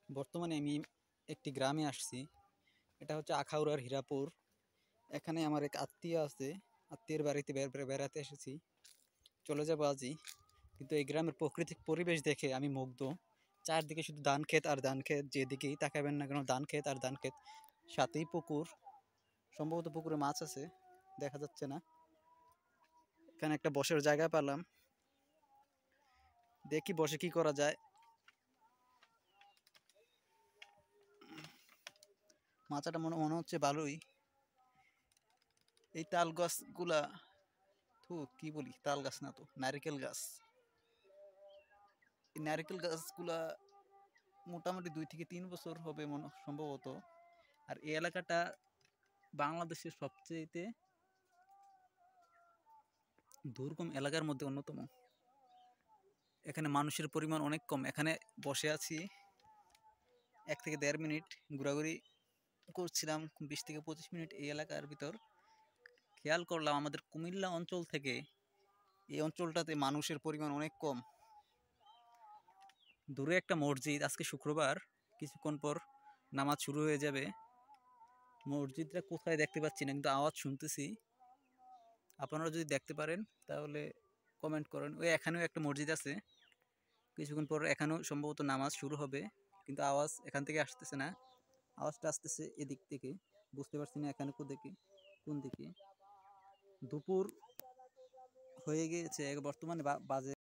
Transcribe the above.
বর্তমানে আমি একটি গ্রামে আসছি। এটা হচ্ছে আখাউড়ার হীরাপুর। এখানে আমার এক আত্মীয় আছে। আত্মীয়ের বাড়িতে বেড়াতে এসেছি। চলে যাবো আজই। কিন্তু এই গ্রামের প্রাকৃতিক পরিবেশ দেখে আমি মুগ্ধ। চারদিকে শুধু ধান ক্ষেত আর ধান ক্ষেত, যেদিকেই তাকাবেন না কেন ধান ক্ষেত আর ধান ক্ষেত। সাথেই পুকুর, সম্ভবত পুকুরে মাছ আছে, দেখা যাচ্ছে না। এখানে একটা বসার জায়গা পেলাম, দেখি বসে কি করা যায়। মাচাটা মনে মনে হচ্ছে ভালোই। এই তাল গাছগুলা, থু কি বলি, তাল গাছ না তো, নারিকেল গাছ। এই নারিকেল গাছগুলা মোটামুটি 2 থেকে 3 বছর হবে মনে সম্ভবত। আর এই এলাকাটা বাংলাদেশের সবচেয়ে দুর্গম এলাকার মধ্যে অন্যতম। এখানে মানুষের পরিমাণ অনেক কম। এখানে বসে আছি 1 থেকে 1.5 মিনিট ঘোরাঘুরি করছিলাম, 20 থেকে 25 মিনিট এই এলাকার ভিতর। খেয়াল করলাম আমাদের কুমিল্লা অঞ্চল থেকে এই অঞ্চলটাতে মানুষের পরিমাণ অনেক কম। দূরে একটা মসজিদ, আজকে শুক্রবার, কিছুক্ষণ পর নামাজ শুরু হয়ে যাবে। মসজিদটা কোথায় দেখতে পাচ্ছি না, কিন্তু আওয়াজ শুনতেছি। আপনারা যদি দেখতে পারেন তাহলে কমেন্ট করেন। ওই এখানেও একটা মসজিদ আছে, কিছুক্ষণ পর এখানেও সম্ভবত নামাজ শুরু হবে, কিন্তু আওয়াজ এখান থেকে আসতেছে না। আওয়াজটা আসতেছে এদিক থেকে, বুঝতে পারছি না এখানে কোন দিকে। দুপুর হয়ে গিয়েছে, বর্তমানে বাজে